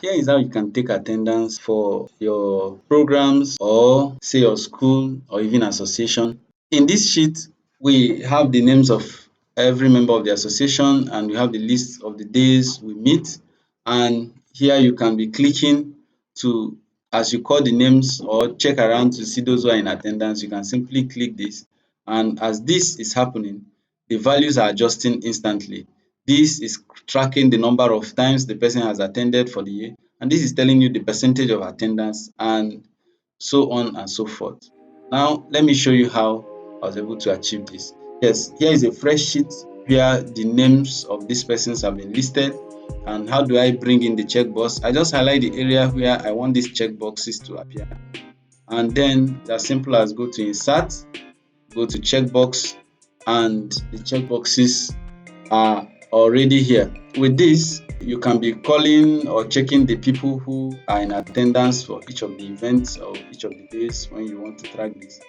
Here is how you can take attendance for your programs or say your school or even association. In this sheet, we have the names of every member of the association and we have the list of the days we meet. And here you can be clicking to, as you call the names or check around to see those who are in attendance, you can simply click this. And as this is happening, the values are adjusting instantly. This is tracking the number of times the person has attended for the year, and this is telling you the percentage of attendance and so on and so forth. Now, let me show you how I was able to achieve this. Yes, here is a fresh sheet where the names of these persons have been listed. And how do I bring in the checkbox? I just highlight the area where I want these checkboxes to appear. And then it's as simple as go to insert, go to checkbox, and the checkboxes are already here. With this, you can be calling or checking the people who are in attendance for each of the events or each of the days when you want to track this.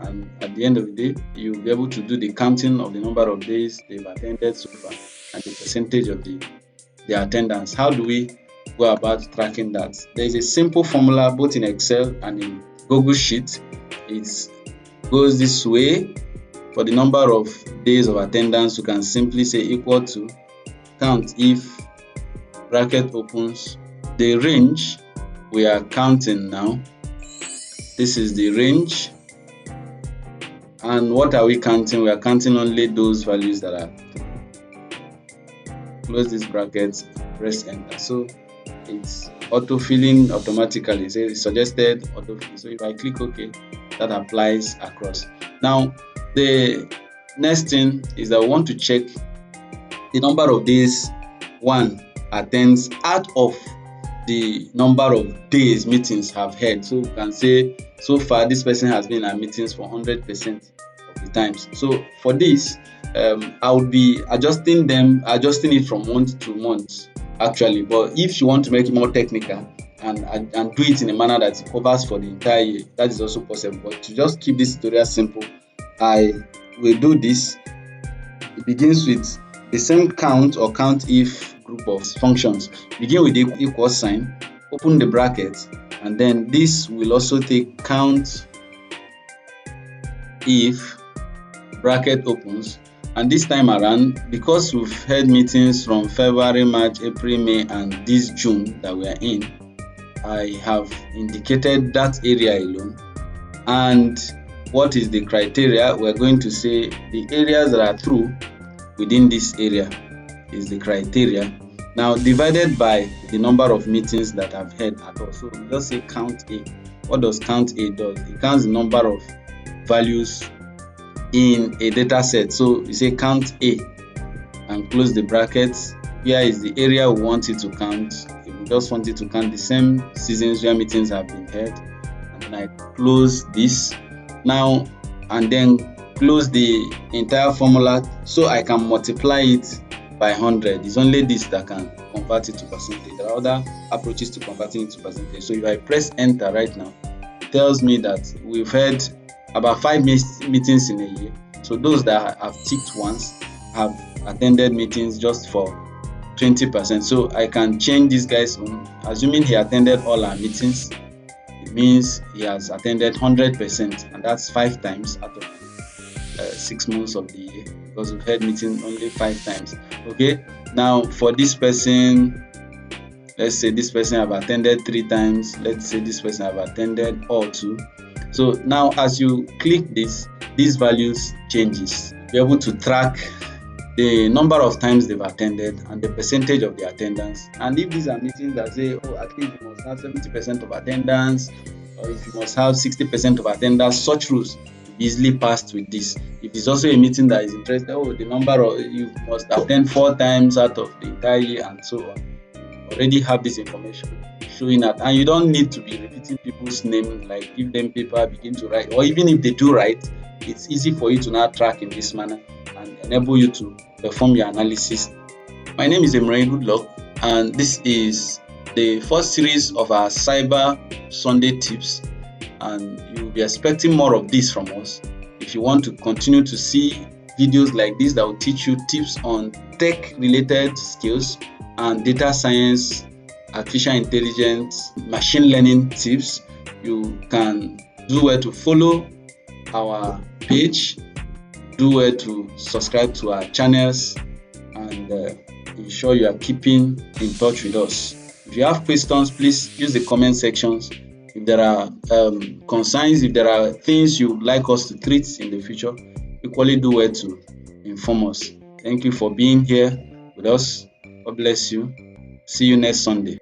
And at the end of the day, you'll be able to do the counting of the number of days they've attended so far and the percentage of the attendance. How do we go about tracking that? There is a simple formula both in Excel and in Google Sheet. It goes this way. For the number of days of attendance, you can simply say equal to count if bracket opens the range we are counting now. This is the range. And what are we counting? We are counting only those values that are close this bracket, press enter. So it's auto-filling automatically. So it's suggested autofill. So if I click OK, that applies across. Now, the next thing is that we want to check the number of days one attends out of the number of days meetings have held. So we can say so far this person has been at meetings for 100% of the times. So for this, I would be adjusting it from month to month actually. But if you want to make it more technical and do it in a manner that it covers for the entire year, that is also possible. But to just keep this tutorial simple, I will do this. It begins with the same count or count if group of functions. Begin with the equal sign, open the bracket, and then this will also take count if bracket opens. And this time around, because we've had meetings from February, March, April, May, and this June that we are in, I have indicated that area alone. And what is the criteria? We're going to say the areas that are true within this area is the criteria. Now divided by the number of meetings that I've had at all. So we just say count A. What does count A do? It counts the number of values in a data set. So you say count A and close the brackets. Here is the area we want it to count. If we just want it to count the same seasons where meetings have been held, and then I close this now and then close the entire formula so I can multiply it by 100. It's only this that can convert it to percentage. There are other approaches to converting it to percentage. So if I press enter right now, it tells me that we've had about 5 meetings in a year. So those that have ticked once have attended meetings just for 20%. So I can change this guy's own. Assuming he attended all our meetings, it means he has attended 100%, and that's 5 times out of 6 months of the year, because we've had meeting only 5 times. Okay, now for this person, let's say this person have attended 3 times. Let's say this person have attended all 2. So now as you click this, these values changes. You're able to track the number of times they've attended and the percentage of the attendance. And if these are meetings that say, oh, at least you must have 70% of attendance, or if you must have 60% of attendance, such rules easily passed with this. If it's also a meeting that is interested, oh, the number of you must attend 4 times out of the entire year and so on. Already have this information showing that, and you don't need to be repeating people's name, like give them paper, begin to write, or even if they do write, it's easy for you to now track in this manner and enable you to perform your analysis. My name is Emre. Good luck, and this is the first series of our Cyber Sunday tips, and you'll be expecting more of this from us. If you want to continue to see videos like this that will teach you tips on tech related skills and data science artificial intelligence, machine learning tips, you can do well to follow our page, do well to subscribe to our channels, and ensure you are keeping in touch with us. If you have questions, please use the comment sections. If there are concerns, if there are things you'd like us to treat in the future, equally do well to inform us. Thank you for being here with us. God bless you. See you next Sunday.